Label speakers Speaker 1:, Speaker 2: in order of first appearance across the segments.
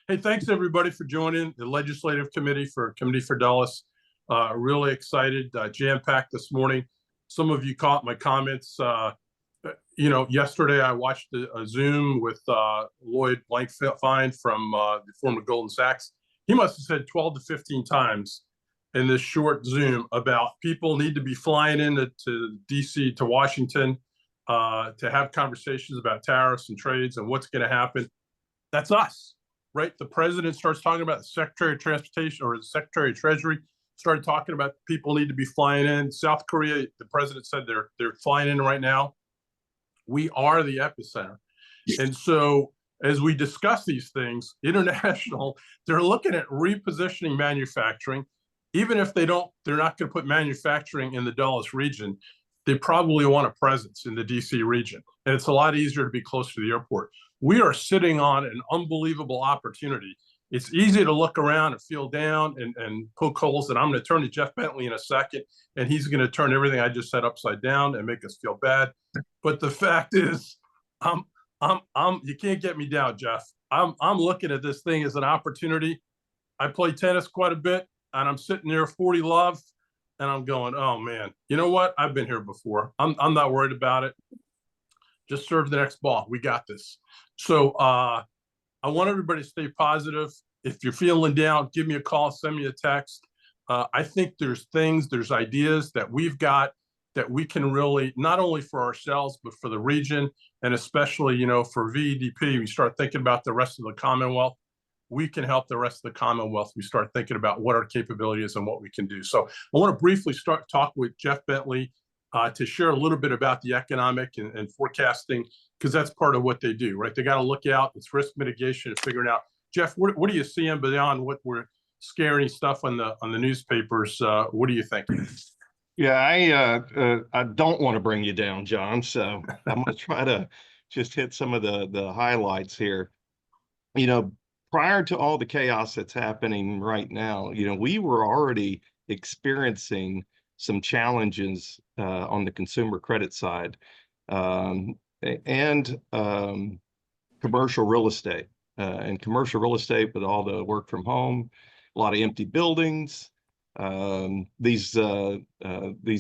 Speaker 1: Hey, thanks everybody for joining the Legislative Committee for Dulles. Really excited, jam-packed this morning. Some of you caught my comments. Yesterday I watched a Zoom with Lloyd Blankfein from the former Goldman Sachs. He must have said 12 to 15 times in this short Zoom about people need to be flying into DC to Washington to have conversations about tariffs and trades and what's going to happen. That's us, right? The president starts talking about the Secretary of Transportation or the Secretary of Treasury started talking about people need to be flying in. South Korea, the president said they're flying in right now. We are the epicenter. And so as we discuss these things, international, they're looking at repositioning manufacturing. Even if they're not going to put manufacturing in the Dulles region, they probably want a presence in the DC region. And it's a lot easier to be close to the airport. We are sitting on an unbelievable opportunity. It's easy to look around and feel down and poke holes. And I'm going to turn to Jeff Bentley in a second, and he's going to turn everything I just said upside down and make us feel bad. But the fact is, you can't get me down, Jeff. I'm looking at this thing as an opportunity. I play tennis quite a bit, and I'm sitting there 40 love, and I'm going, oh man, you know what? I've been here before. I'm not worried about it. Just serve the next ball. We got this. So I want everybody to stay positive. If you're feeling down, give me a call, send me a text. I think there's ideas that we've got that we can really, not only for ourselves, but for the region, and especially, for VEDP, we start thinking about the rest of the Commonwealth. We can help the rest of the Commonwealth. We start thinking about what our capability is and what we can do. So I want to briefly talk with Jeff Bentley to share a little bit about the economic and forecasting, because that's part of what they do, right? They got to look out. It's risk mitigation and figuring out. Jeff, what are you seeing beyond what we're scary stuff on the newspapers? What do you think?
Speaker 2: Yeah, I don't want to bring you down, John. So I'm going to try to just hit some of the highlights here. Prior to all the chaos that's happening right now, we were already experiencing some challenges on the consumer credit side and commercial real estate. And commercial real estate with all the work from home, a lot of empty buildings. These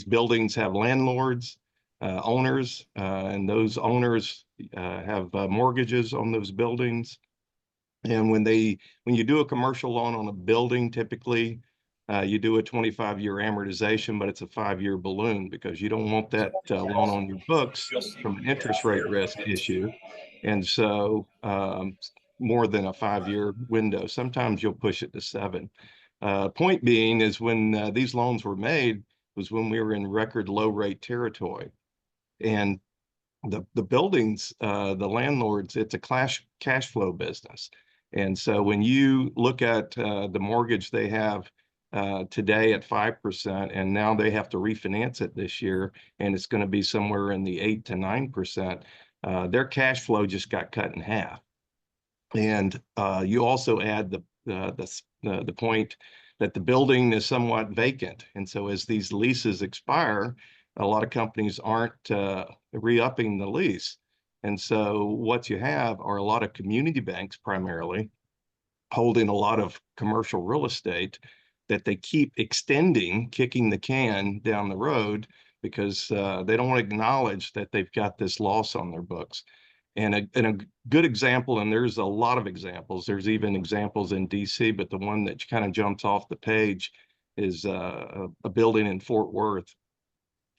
Speaker 2: buildings have landlords, owners, and those owners have mortgages on those buildings. And when you do a commercial loan on a building, typically you do a 25-year amortization, but it's a 5-year balloon because you don't want that loan on your books from an interest rate risk issue. And so more than a 5-year window, sometimes you'll push it to 7. Point being is when these loans were made was when we were in record low rate territory. And the buildings, the landlords, it's a cash flow business. And so when you look at the mortgage they have today at 5%, and now they have to refinance it this year, and it's going to be somewhere in the 8 to 9%, their cash flow just got cut in half. And you also add the point that the building is somewhat vacant. And so as these leases expire, a lot of companies aren't re-upping the lease. And so what you have are a lot of community banks primarily holding a lot of commercial real estate that they keep extending, kicking the can down the road because they don't want to acknowledge that they've got this loss on their books. And a good example, and there's a lot of examples, there's even examples in DC, but the one that kind of jumps off the page is a building in Fort Worth.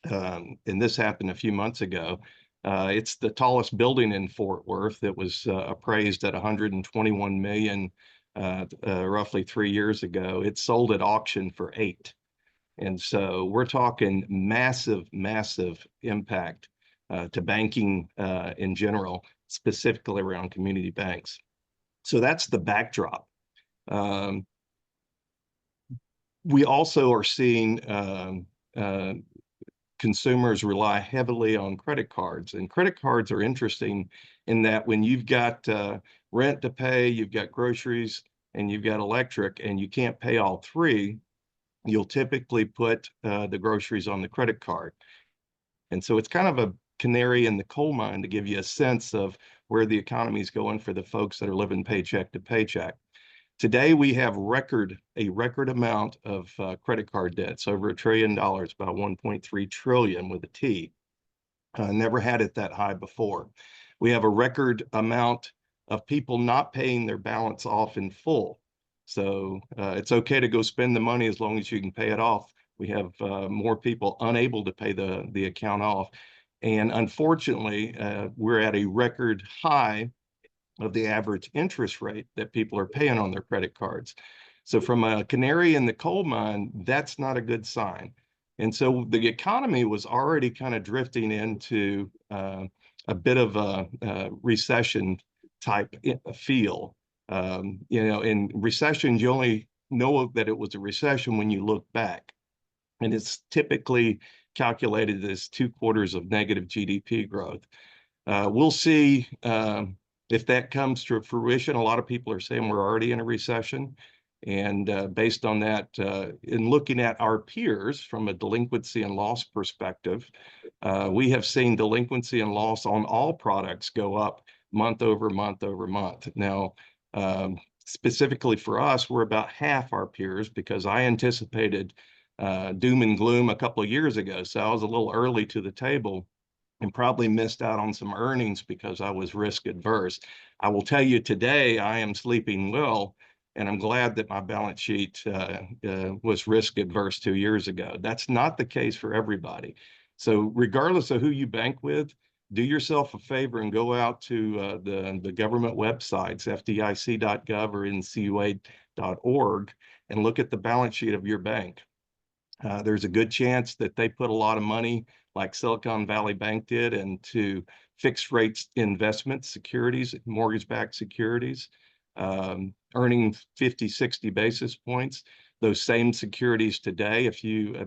Speaker 2: And this happened a few months ago. It's the tallest building in Fort Worth. It was appraised at $121 million roughly 3 years ago. It sold at auction for $8 million. And so we're talking massive impact to banking in general, specifically around community banks. So that's the backdrop. We also are seeing consumers rely heavily on credit cards, and credit cards are interesting in that when you've got rent to pay, you've got groceries, and you've got electric, and you can't pay all three, you'll typically put the groceries on the credit card. And so it's kind of canary in the coal mine to give you a sense of where the economy is going for the folks that are living paycheck to paycheck. Today, we have a record amount of credit card debts, over $1 trillion, about 1.3 trillion with a T. Never had it that high before. We have a record amount of people not paying their balance off in full. So it's okay to go spend the money as long as you can pay it off. We have more people unable to pay the account off. And unfortunately, we're at a record high of the average interest rate that people are paying on their credit cards. So from a canary in the coal mine, that's not a good sign. And so the economy was already kind of drifting into a bit of a recession type feel. In recessions, you only know that it was a recession when you look back. And it's typically calculated as 2 quarters of negative GDP growth. We'll see if that comes to fruition. A lot of people are saying we're already in a recession. And based on that, in looking at our peers from a delinquency and loss perspective, we have seen delinquency and loss on all products go up month over month over month. Now, specifically for us, we're about half our peers because I anticipated doom and gloom a couple of years ago. So I was a little early to the table and probably missed out on some earnings because I was risk adverse. I will tell you today, I am sleeping well, and I'm glad that my balance sheet was risk adverse 2 years ago. That's not the case for everybody. So regardless of who you bank with, do yourself a favor and go out to the government websites, fdic.gov or ncua.org, and look at the balance sheet of your bank. There's a good chance that they put a lot of money, like Silicon Valley Bank did, into fixed rates investment securities, mortgage-backed securities, earning 50, 60 basis points. Those same securities today,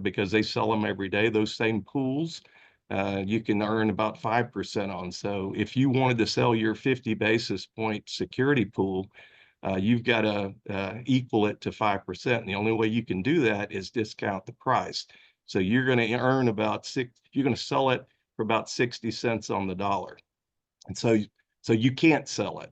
Speaker 2: because they sell them every day, those same pools, you can earn about 5% on. So if you wanted to sell your 50 basis point security pool, you've got to equal it to 5%. And the only way you can do that is discount the price. So you're going to earn you're going to sell it for about 60 cents on the dollar. And so you can't sell it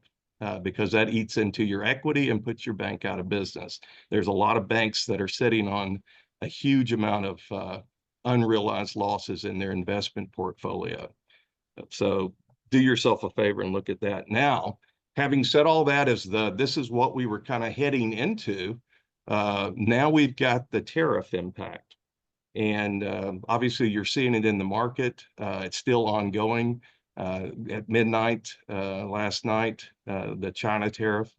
Speaker 2: because that eats into your equity and puts your bank out of business. There's a lot of banks that are sitting on a huge amount of unrealized losses in their investment portfolio. So do yourself a favor and look at that. Now, having said all that, this is what we were kind of heading into. Now we've got the tariff impact. And obviously you're seeing it in the market. It's still ongoing. At midnight last night, the China tariff,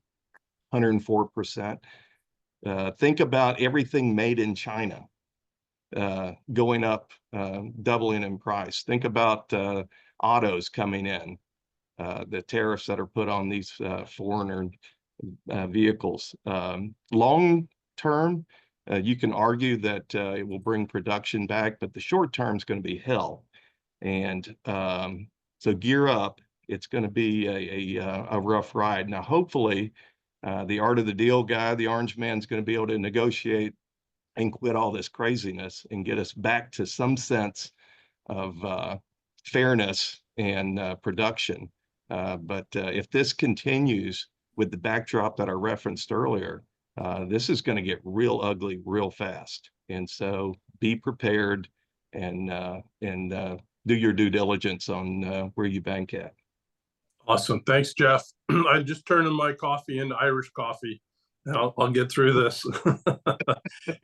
Speaker 2: 104%. Think about everything made in China going up, doubling in price. Think about autos coming in, the tariffs that are put on these foreigner vehicles. Long term, you can argue that it will bring production back, but the short term is going to be hell. And so gear up. It's going to be a rough ride. Now, hopefully, the art of the deal guy, the orange man, is going to be able to negotiate and quit all this craziness and get us back to some sense of fairness and production. But if this continues with the backdrop that I referenced earlier, this is going to get real ugly real fast. And so be prepared and do your due diligence on where you bank at.
Speaker 1: Awesome. Thanks, Jeff. I just turned my coffee into Irish coffee. I'll get through this.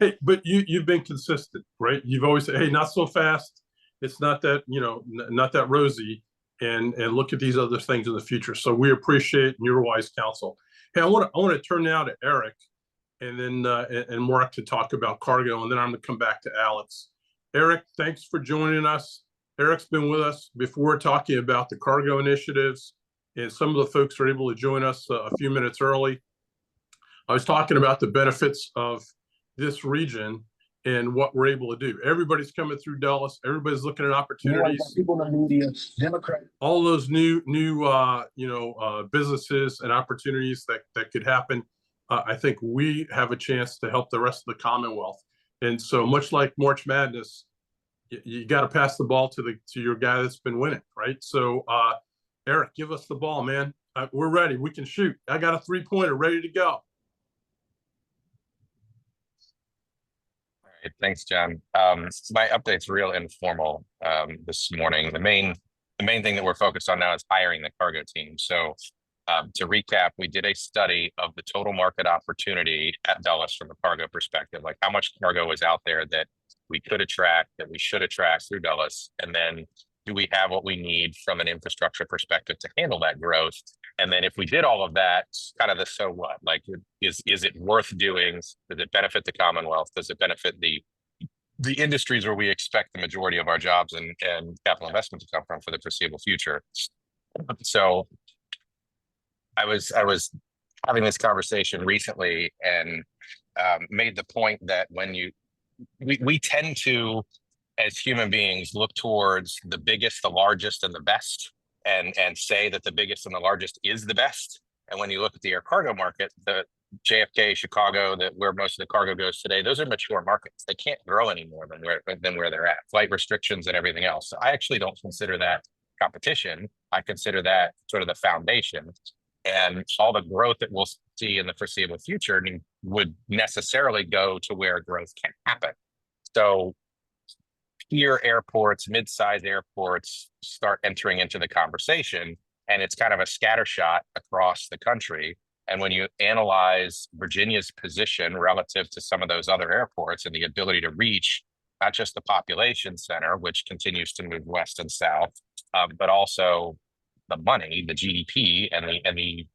Speaker 1: Hey, but you've been consistent, right? You've always said, hey, not so fast. It's not that, not that rosy. And look at these other things in the future. So we appreciate your wise counsel. Hey, I want to turn now to Eric and then and Mark to talk about cargo. And then I'm going to come back to Alex. Eric, thanks for joining us. Eric's been with us before talking about the cargo initiatives. And some of the folks are able to join us a few minutes early. I was talking about the benefits of this region and what we're able to do. Everybody's coming through Dulles. Everybody's looking at opportunities. People in the media, Democrat. All those new businesses and opportunities that could happen. I think we have a chance to help the rest of the Commonwealth. And so much like March Madness, you got to pass the ball to your guy that's been winning, right? So, Eric, give us the ball, man. We're ready. We can shoot. I got a 3-pointer ready to go.
Speaker 3: All right, thanks, John. My update's real informal this morning. The main thing that we're focused on now is hiring the cargo team. So to recap, we did a study of the total market opportunity at Dulles from a cargo perspective, like how much cargo is out there that we could attract, that we should attract through Dulles, and then do we have what we need from an infrastructure perspective to handle that growth? And then if we did all of that, kind of the so what, like is it worth doing? Does it benefit the Commonwealth? Does it benefit the industries where we expect the majority of our jobs and capital investment to come from for the foreseeable future? So I was having this conversation recently and made the point that when we tend to, as human beings, look towards the biggest, the largest, and the best, and say that the biggest and the largest is the best. And when you look at the air cargo market, the JFK, Chicago, where most of the cargo goes today, those are mature markets. They can't grow any more than where they're at. Flight restrictions and everything else. So I actually don't consider that competition. I consider that sort of the foundation. And all the growth that we'll see in the foreseeable future would necessarily go to where growth can happen. So peer airports, mid-sized airports start entering into the conversation, and it's kind of a scattershot across the country. And when you analyze Virginia's position relative to some of those other airports and the ability to reach not just the population center, which continues to move west and south, but also the money, the GDP, and the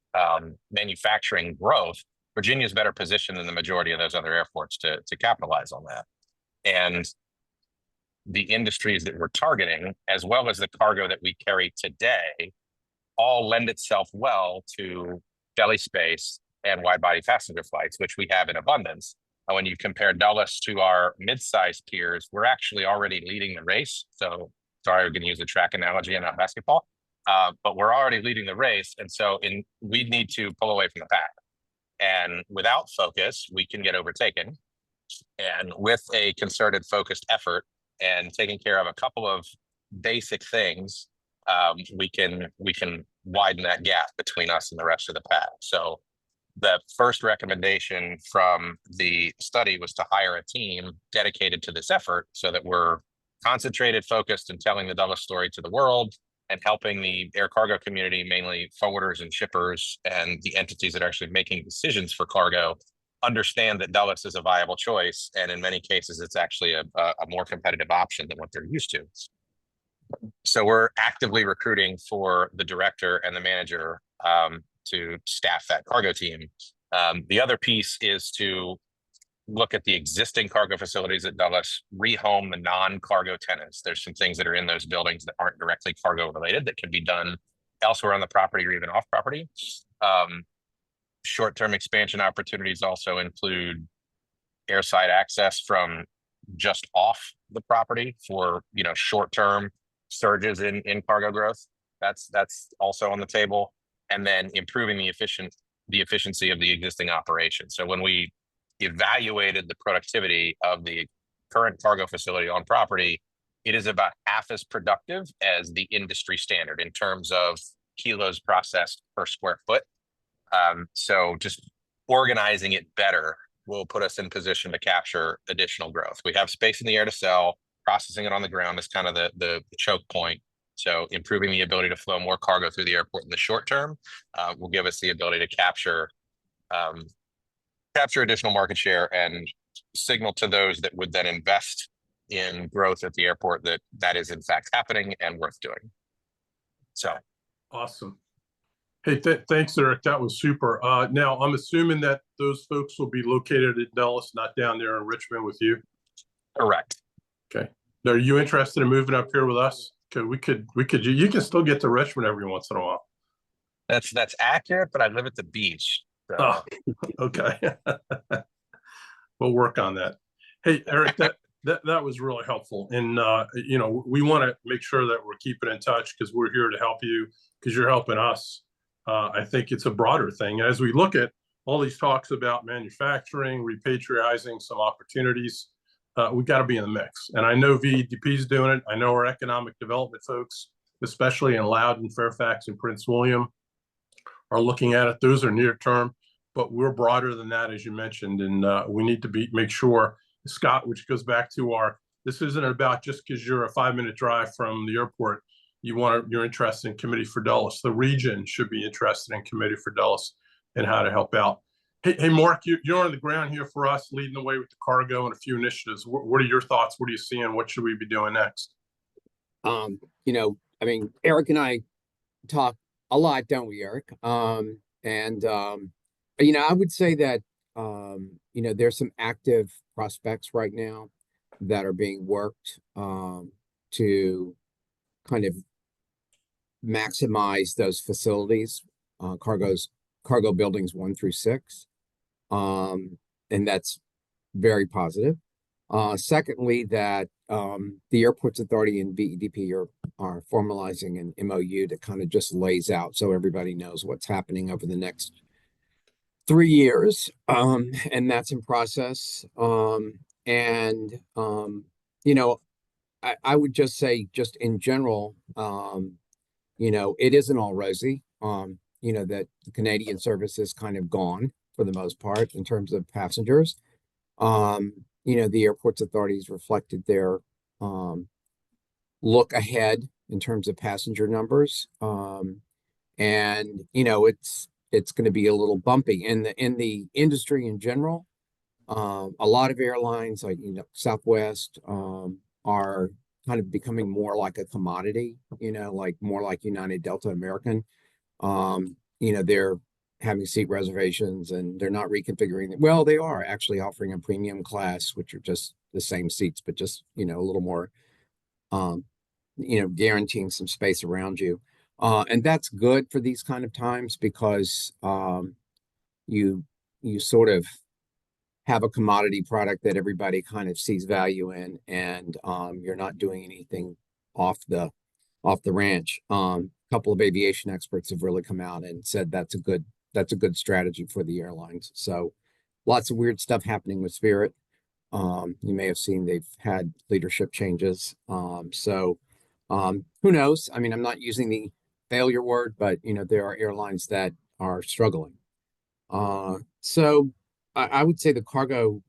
Speaker 3: manufacturing growth, Virginia is better positioned than the majority of those other airports to capitalize on that. And the industries that we're targeting, as well as the cargo that we carry today, all lend itself well to belly space and wide-body passenger flights, which we have in abundance. And when you compare Dulles to our mid-sized peers, we're actually already leading the race. So, sorry, we're going to use a track analogy and not basketball. But we're already leading the race. And so we need to pull away from the pack. And without focus, we can get overtaken. And with a concerted, focused effort and taking care of a couple of basic things, we can widen that gap between us and the rest of the pack. So the first recommendation from the study was to hire a team dedicated to this effort so that we're concentrated, focused, and telling the Dulles story to the world and helping the air cargo community, mainly forwarders and shippers and the entities that are actually making decisions for cargo, understand that Dulles is a viable choice. And in many cases, it's actually a more competitive option than what they're used to. So we're actively recruiting for the director and the manager to staff that cargo team. The other piece is to look at the existing cargo facilities at Dulles, rehome the non-cargo tenants. There's some things that are in those buildings that aren't directly cargo related that can be done elsewhere on the property or even off property. Short-term expansion opportunities also include airside access from just off the property for short-term surges in cargo growth. That's also on the table. And then improving the efficiency of the existing operation. So when we evaluated the productivity of the current cargo facility on property, it is about half as productive as the industry standard in terms of kilos processed per square foot. So just organizing it better will put us in position to capture additional growth. We have space in the air to sell. Processing it on the ground is kind of the choke point. So improving the ability to flow more cargo through the airport in the short term will give us the ability to capture additional market share and signal to those that would then invest in growth at the airport that is in fact happening and worth doing. So
Speaker 1: awesome. Hey, thanks, Eric. That was super. Now, I'm assuming that those folks will be located at Dulles, not down there in Richmond with you.
Speaker 3: Correct.
Speaker 1: Okay. Now, are you interested in moving up here with us? Because you can still get to Richmond every once in a while.
Speaker 3: That's accurate, but I live at the beach. So.
Speaker 1: Oh, okay. We'll work on that. Hey, Eric, that was really helpful. And, we want to make sure that we're keeping in touch because we're here to help you because you're helping us. I think it's a broader thing. As we look at all these talks about manufacturing, repatriating some opportunities, we got to be in the mix. And I know VEDP is doing it. I know our economic development folks, especially in Loudoun, Fairfax, and Prince William, are looking at it. Those are near term, but we're broader than that, as you mentioned, and we need to make sure, Scott, which goes back to our, this isn't about just because you're a 5-minute drive from the airport, you're interested in Committee for Dulles. The region should be interested in Committee for Dulles and how to help out. Hey, Mark, you're on the ground here for us, leading the way with the cargo and a few initiatives. What are your thoughts? What are you seeing? What should we be doing next?
Speaker 4: I mean, Eric and I talk a lot, don't we, Eric? I would say that, there's some active prospects right now that are being worked to kind of maximize those facilities, cargo buildings 1 through 6. And that's very positive. Secondly, that the Airports Authority and VEDP are formalizing an MOU that kind of just lays out so everybody knows what's happening over the next 3 years, and that's in process. And I would just say, just in general, it isn't all rosy. That the Canadian service is kind of gone for the most part in terms of passengers. The Airports Authorities reflected their look ahead in terms of passenger numbers. It's going to be a little bumpy in the industry in general. A lot of airlines like Southwest are kind of becoming more like a commodity, like more like United, Delta, American. They're having seat reservations and they're not reconfiguring them. Well, they are actually offering a premium class, which are just the same seats, but just, a little more, guaranteeing some space around you. And that's good for these kind of times because you sort of have a commodity product that everybody kind of sees value in, and you're not doing anything off the ranch. A couple of aviation experts have really come out and said that's a good strategy for the airlines. So lots of weird stuff happening with Spirit. You may have seen they've had leadership changes. Who knows? I mean, I'm not using the failure word, but there are airlines that are struggling. So I would say to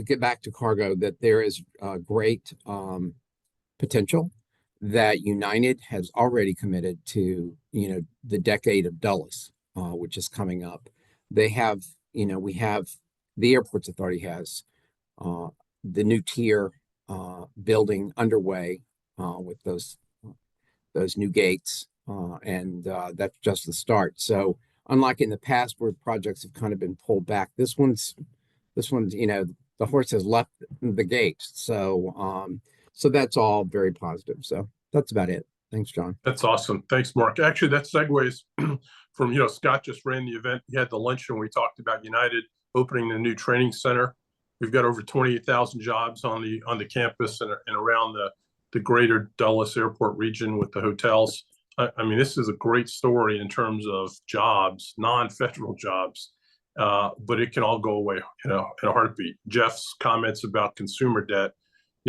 Speaker 4: get back to cargo, that there is great potential, that United has already committed to, the decade of Dulles, which is coming up. They have, the Airports Authority has the new tier building underway with those new gates, and that's just the start. So unlike in the past where projects have kind of been pulled back, this one's, the horse has left the gate. So that's all very positive. So that's about it. Thanks, John.
Speaker 1: That's awesome. Thanks, Mark. Actually, that segues from, Scott just ran the event. He had the luncheon. We talked about United opening the new training center. We've got over 28,000 jobs on the campus and around the greater Dulles Airport region with the hotels. I mean, this is a great story in terms of jobs, non-federal jobs, but it can all go away, in a heartbeat. Jeff's comments about consumer debt,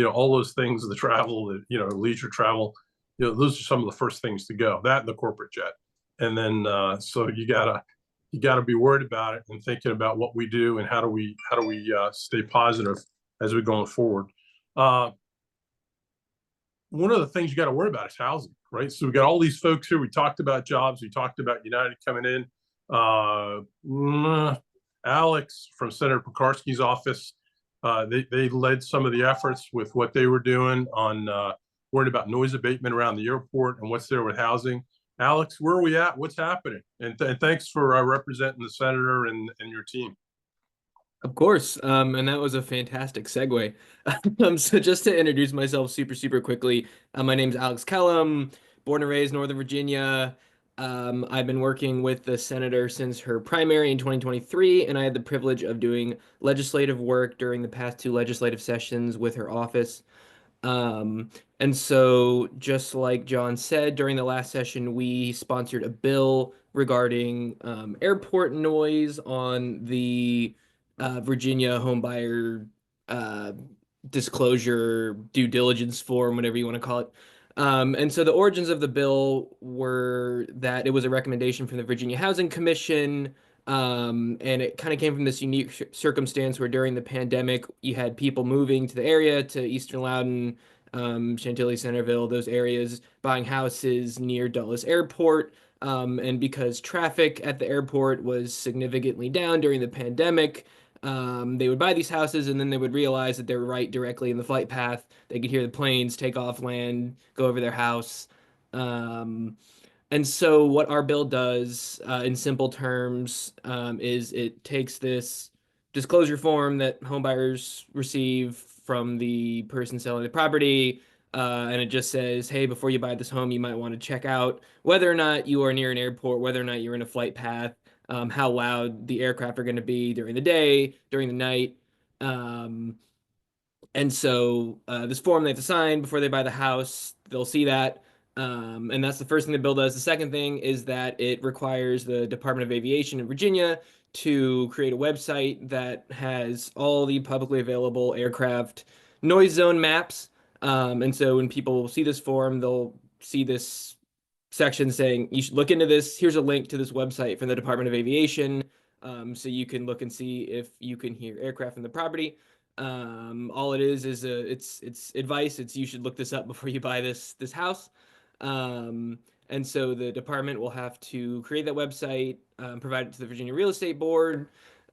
Speaker 1: all those things, the travel, leisure travel, those are some of the first things to go. That and the corporate jet, and then so you gotta be worried about it and thinking about what we do and how do we stay positive as we're going forward. One of the things you got to worry about is housing, right? So we got all these folks here. We talked about jobs. We talked about United coming in. Alex from Senator Pekarsky's office, they led some of the efforts with what they were doing on worrying about noise abatement around the airport and what's there with housing. Alex, where are we at? What's happening? And thanks for representing the senator and your team.
Speaker 5: Of course, and that was a fantastic segue. So just to introduce myself super quickly, my name's Alex Kellum, born and raised Northern Virginia. I've been working with the senator since her primary in 2023, and I had the privilege of doing legislative work during the past 2 legislative sessions with her office. And so just like John said, during the last session, we sponsored a bill regarding airport noise on the Virginia homebuyer disclosure, due diligence form, whatever you want to call it. And so the origins of the bill were that it was a recommendation from the Virginia Housing Commission. And it kind of came from this unique circumstance where during the pandemic, you had people moving to the area, to Eastern Loudoun, Chantilly, Centerville, those areas, buying houses near Dulles Airport. And because traffic at the airport was significantly down during the pandemic, they would buy these houses and then they would realize that they were right directly in the flight path. They could hear the planes take off, land, go over their house. Um, and so, what our bill does, in simple terms, is it takes this disclosure form that homebuyers receive from the person selling the property, and it just says, hey, before you buy this home, you might want to check out whether or not you are near an airport, whether or not you're in a flight path, how loud the aircraft are going to be during the day, during the night. Um, and so this form they have to sign before they buy the house, they'll see that. And that's the first thing the bill does. The second thing is that it requires the Department of Aviation in Virginia to create a website that has all the publicly available aircraft noise zone maps. And so when people see this form, they'll see this section saying you should look into this. Here's a link to this website from the Department of Aviation, so you can look and see if you can hear aircraft from the property. All it is it's advice. It's you should look this up before you buy this house. And so the department will have to create that website, provide it to the Virginia Real Estate Board.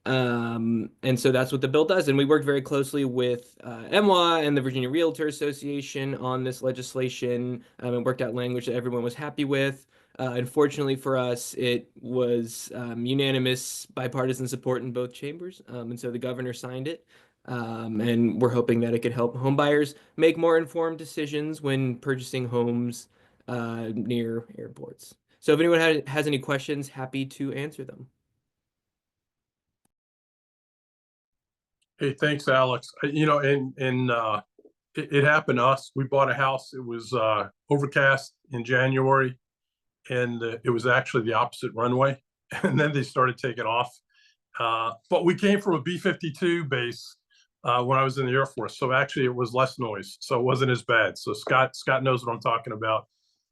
Speaker 5: And so that's what the bill does. And we worked very closely with MWA and the Virginia Realtor Association on this legislation, and worked out language that everyone was happy with. Unfortunately for us, it was unanimous bipartisan support in both chambers. And so the governor signed it. And we're hoping that it could help homebuyers make more informed decisions when purchasing homes near airports. So if anyone has any questions, happy to answer them.
Speaker 1: Hey, thanks, Alex. You know, it happened to us. We bought a house. It was overcast in January, and it was actually the opposite runway. And then they started taking off. But we came from a B-52 base when I was in the Air Force, so actually it was less noise, so it wasn't as bad. So Scott knows what I'm talking about.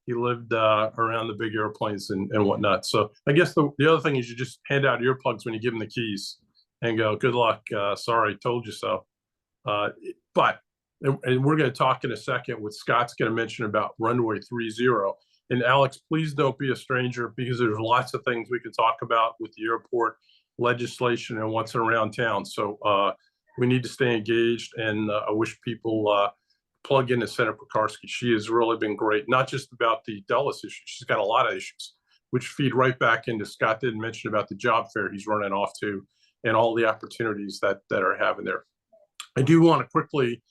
Speaker 1: He lived around the big airplanes and whatnot. So I guess the other thing is you just hand out earplugs when you give them the keys and go, good luck. Sorry, told you so. But and we're going to talk in a second with Scott's going to mention about runway 30. And Alex, please don't be a stranger, because there's lots of things we can talk about with the airport legislation and what's around town. So we need to stay engaged, and I wish people plug into Senator Pekarsky. She has really been great, not just about the Dulles issue. She's got a lot of issues, which feed right back into Scott didn't mention about the job fair he's running off to and all the opportunities that are having there. I do want to quickly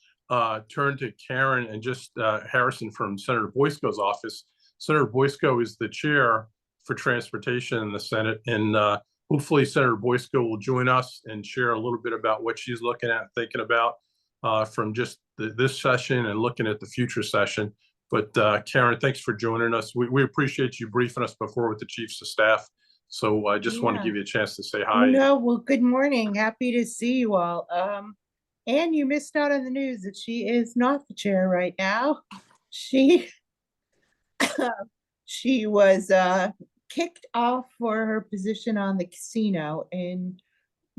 Speaker 1: turn to Karen and just Harrison from Senator Boysko's office. Senator Boysko is the chair for transportation in the Senate, and hopefully Senator Boysko will join us and share a little bit about what she's looking at, thinking about from just this session and looking at the future session. But Karen, thanks for joining us. We appreciate you briefing us before with the chiefs of staff. So I just want to give you a chance to say hi.
Speaker 6: No, well, good morning. Happy to see you all. And you missed out on the news that she is not the chair right now. She she was kicked off for her position on the casino and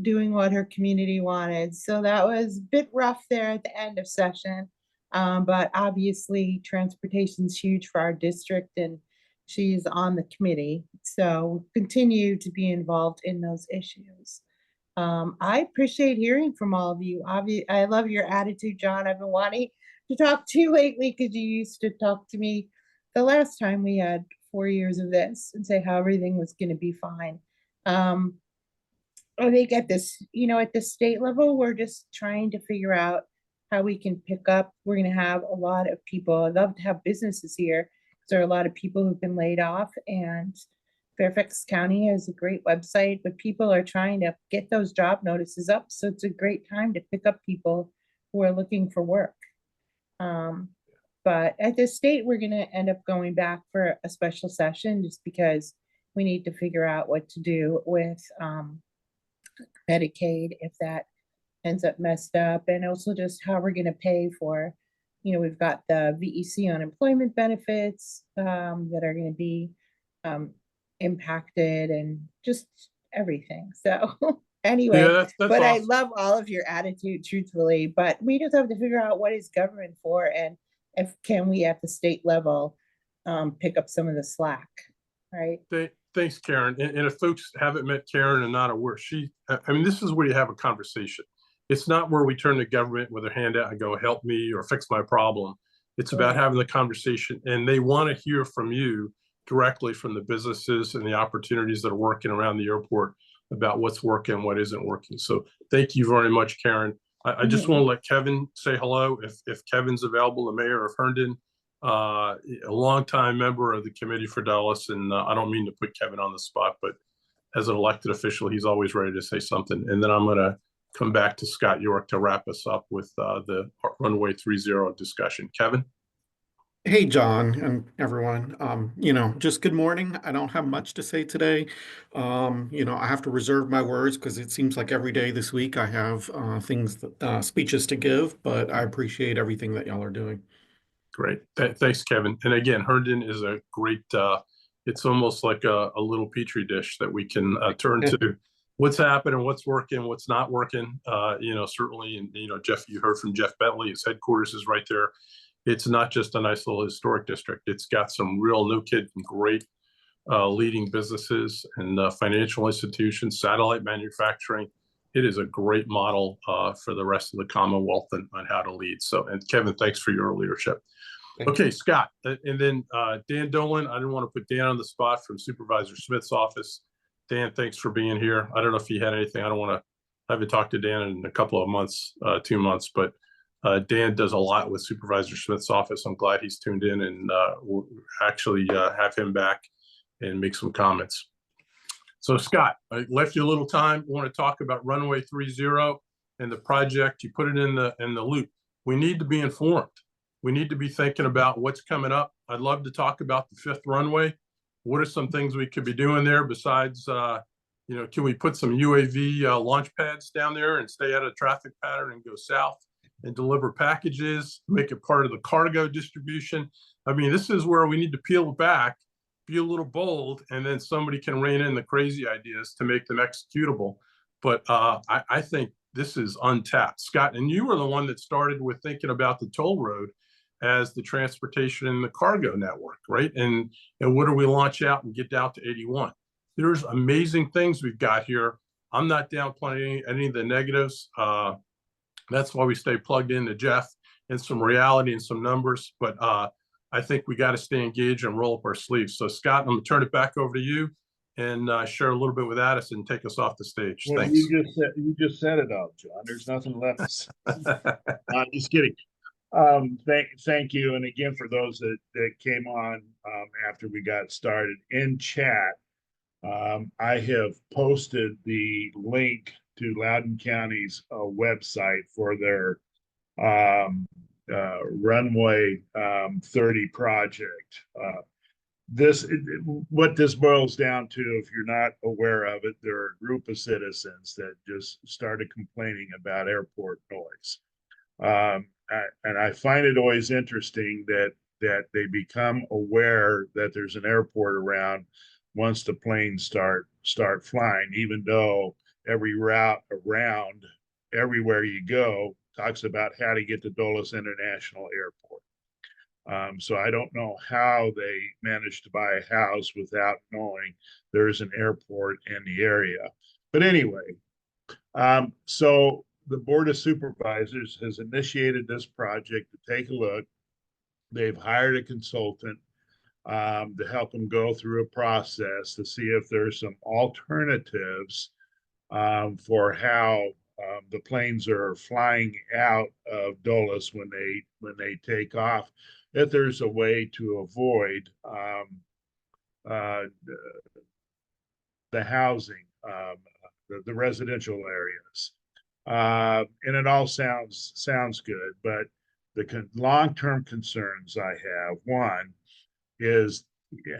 Speaker 6: doing what her community wanted. So that was a bit rough there at the end of session. But obviously transportation's huge for our district, and she's on the committee. So continue to be involved in those issues. I appreciate hearing from all of you. I love your attitude, John. I've been wanting to talk to you lately because you used to talk to me the last time we had 4 years of this and say how everything was going to be fine. I think at this, at the state level, we're just trying to figure out how we can pick up. We're going to have a lot of people. I'd love to have businesses here because there are a lot of people who've been laid off, and Fairfax County has a great website, but people are trying to get those job notices up. So it's a great time to pick up people who are looking for work. But at the state, we're going to end up going back for a special session just because we need to figure out what to do with Medicaid if that ends up messed up, and also just how we're going to pay for, we've got the VEC unemployment benefits that are going to be um, impacted, and just everything. So
Speaker 1: Yeah,
Speaker 6: anyway,
Speaker 1: that's
Speaker 6: but I
Speaker 1: awesome.
Speaker 6: love all of your attitude, truthfully, but we just have to figure out what is government for, and if can we at the state level pick up some of the slack, right?
Speaker 1: Thanks, Karen. And if folks haven't met Karen and not aware, I mean, this is where you have a conversation. It's not where we turn to government with a hand out and go, help me or fix my problem. It's about having the conversation, and they want to hear from you directly from the businesses and the opportunities that are working around the airport about what's working, what isn't working. So thank you very much, Karen. I just want to let Kevin say hello. If Kevin's available, the mayor of Herndon, a longtime member of the committee for Dallas, and I don't mean to put Kevin on the spot, but as an elected official, he's always ready to say something. And then I'm going to come back to Scott York to wrap us up with the runway 30 discussion. Kevin?
Speaker 7: Hey, John and everyone. Just good morning. I don't have much to say today. I have to reserve my words because it seems like every day this week I have speeches to give, but I appreciate everything that y'all are doing.
Speaker 1: Great. Thanks, Kevin. And again, Herndon is a great, it's almost like a little petri dish that we can turn to what's happening, what's working, what's not working. Certainly, and, Jeff, you heard from Jeff Bentley, his headquarters is right there. It's not just a nice little historic district. It's got some real new kids and great leading businesses and financial institutions, satellite manufacturing. It is a great model for the rest of the Commonwealth on how to lead. So, and Kevin, thanks for your leadership. Okay, Scott, and then Dan Dolan. I didn't want to put Dan on the spot from Supervisor Smith's office. Dan, thanks for being here. I don't know if you had anything. I don't want to, I haven't talked to Dan in a couple of months, 2 months, but Dan does a lot with Supervisor Smith's office. I'm glad he's tuned in, and we'll actually have him back and make some comments. So Scott, I left you a little time. I want to talk about runway 30 and the project. You put it in the loop. We need to be informed. We need to be thinking about what's coming up. I'd love to talk about the 5th runway. What are some things we could be doing there besides, can we put some UAV launch pads down there and stay out of traffic pattern and go south and deliver packages, make it part of the cargo distribution? I mean, this is where we need to peel it back, be a little bold, and then somebody can rein in the crazy ideas to make them executable. But I think this is untapped. Scott, and you were the one that started with thinking about the toll road as the transportation and the cargo network, right? And what do we launch out and get out to 81? There's amazing things we've got here. I'm not downplaying any of the negatives. That's why we stay plugged into Jeff and some reality and some numbers. But I think we got to stay engaged and roll up our sleeves. So Scott, I'm gonna turn it back over to you and share a little bit with Addison and take us off the stage.
Speaker 8: Well,
Speaker 1: Thanks.
Speaker 8: You just said it all, John. There's nothing left. I'm just kidding. Thank you. And again, for those that came on after we got started in chat, I have posted the link to Loudoun County's website for their runway 30 project. What this boils down to, if you're not aware of it, there are a group of citizens that just started complaining about airport noise. And I find it always interesting that they become aware that there's an airport around once the planes start flying, even though every route around everywhere you go talks about how to get to Dulles International Airport. So I don't know how they managed to buy a house without knowing there's an airport in the area. But anyway, so the Board of Supervisors has initiated this project to take a look. They've hired a consultant to help them go through a process to see if there's some alternatives for how the planes are flying out of Dulles when they take off. If there's a way to avoid the housing, the residential areas. And it all sounds good, but the long-term concerns I have, one is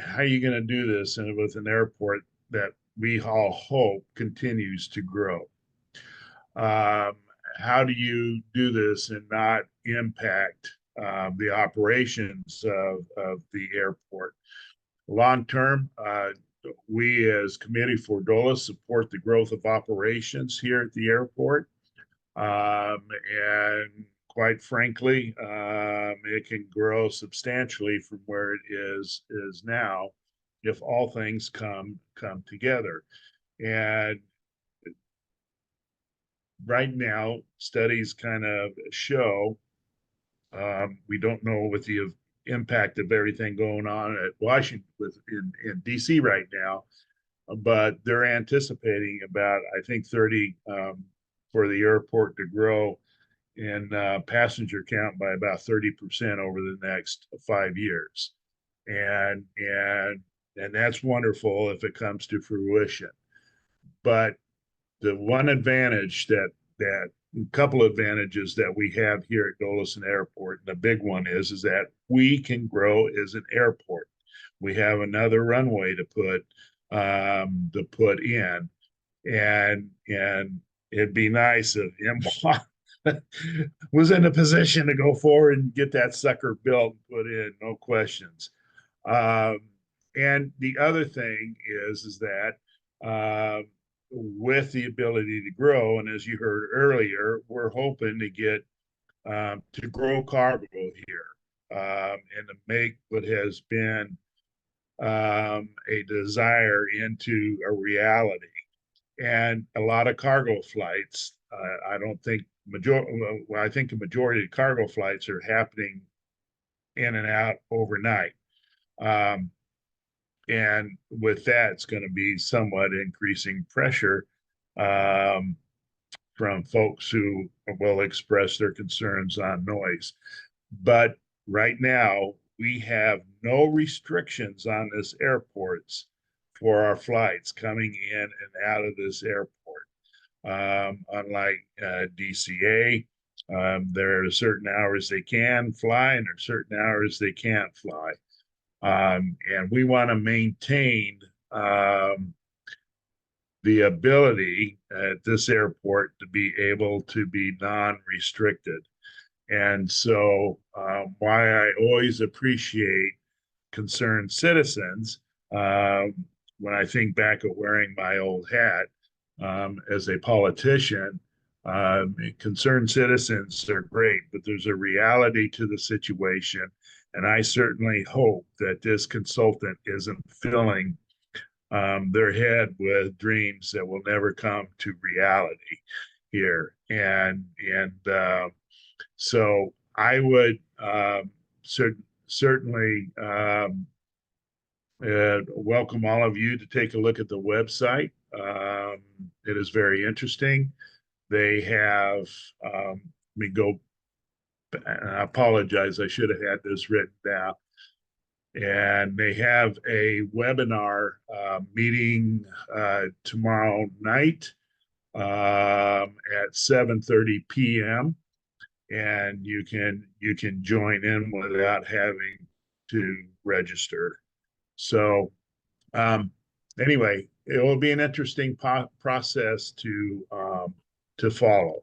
Speaker 8: how are you going to do this with an airport that we all hope continues to grow? how do you do this and not impact the operations of the airport? Long term, we as Committee for Dulles support the growth of operations here at the airport. And quite frankly, it can grow substantially from where it is now if all things come together. And right now, studies kind of show, we don't know what the impact of everything going on at Washington in DC right now, but they're anticipating about, I think, 30 for the airport to grow in passenger count by about 30% over the next 5 years. And that's wonderful if it comes to fruition. But the one advantage that couple advantages that we have here at Dulles Airport, and the big one is that we can grow as an airport. We have another runway to put in, and it'd be nice if MWA was in a position to go forward and get that sucker built and put in, no questions. And the other thing is that with the ability to grow, and as you heard earlier, we're hoping to get to grow cargo here and to make what has been a desire into a reality. And a lot of cargo flights, I don't think I think the majority of cargo flights are happening in and out overnight. And with that, it's going to be somewhat increasing pressure from folks who will express their concerns on noise. But right now, we have no restrictions on this airports for our flights coming in and out of this airport. Unlike DCA, there are certain hours they can fly and there are certain hours they can't fly. And we want to maintain the ability at this airport to be able to be non-restricted. And so why I always appreciate concerned citizens, when I think back of wearing my old hat as a politician, concerned citizens are great, but there's a reality to the situation. And I certainly hope that this consultant isn't filling their head with dreams that will never come to reality here. And so I would certainly welcome all of you to take a look at the website. It is very interesting. They have, let me go, I apologize, I should have had this written down. And they have a webinar meeting tomorrow night at 7:30 p.m. And you can join in without having to register. So anyway, it will be an interesting process to follow.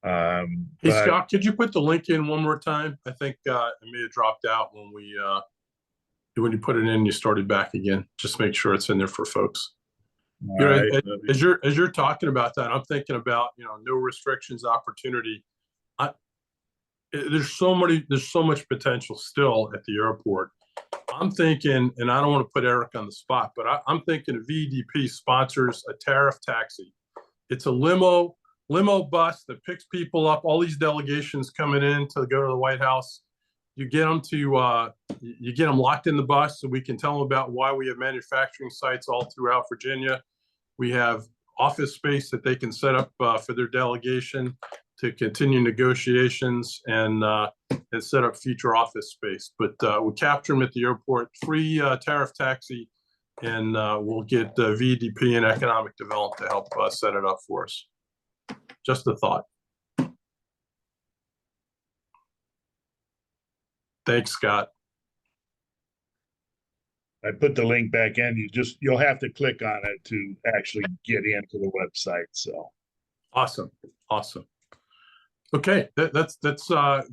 Speaker 1: Hey, Scott, could you put the link in one more time? I think it may have dropped out when you put it in, you started back again. Just make sure it's in there for folks.
Speaker 8: Right.
Speaker 1: As you're talking about that, I'm thinking about, no restrictions, opportunity. There's so much potential still at the airport. I'm thinking, and I don't want to put Eric on the spot, but I'm thinking VDP sponsors a tariff taxi. It's a limo bus that picks people up, all these delegations coming in to go to the White House. You get them locked in the bus so we can tell them about why we have manufacturing sites all throughout Virginia. We have office space that they can set up for their delegation to continue negotiations and set up future office space. But we'll capture them at the airport, free tariff taxi, and we'll get VDP and economic development to help set it up for us. Just a thought. Thanks, Scott.
Speaker 8: I put the link back in. You'll have to click on it to actually get into the website. So
Speaker 1: awesome. Okay, that's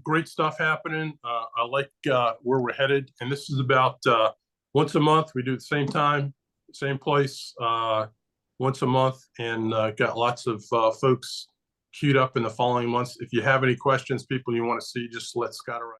Speaker 1: great stuff happening. I like where we're headed, and this is about once a month. We do it same time, same place, once a month, and got lots of folks queued up in the following months. If you have any questions, people you want to see, just let Scott or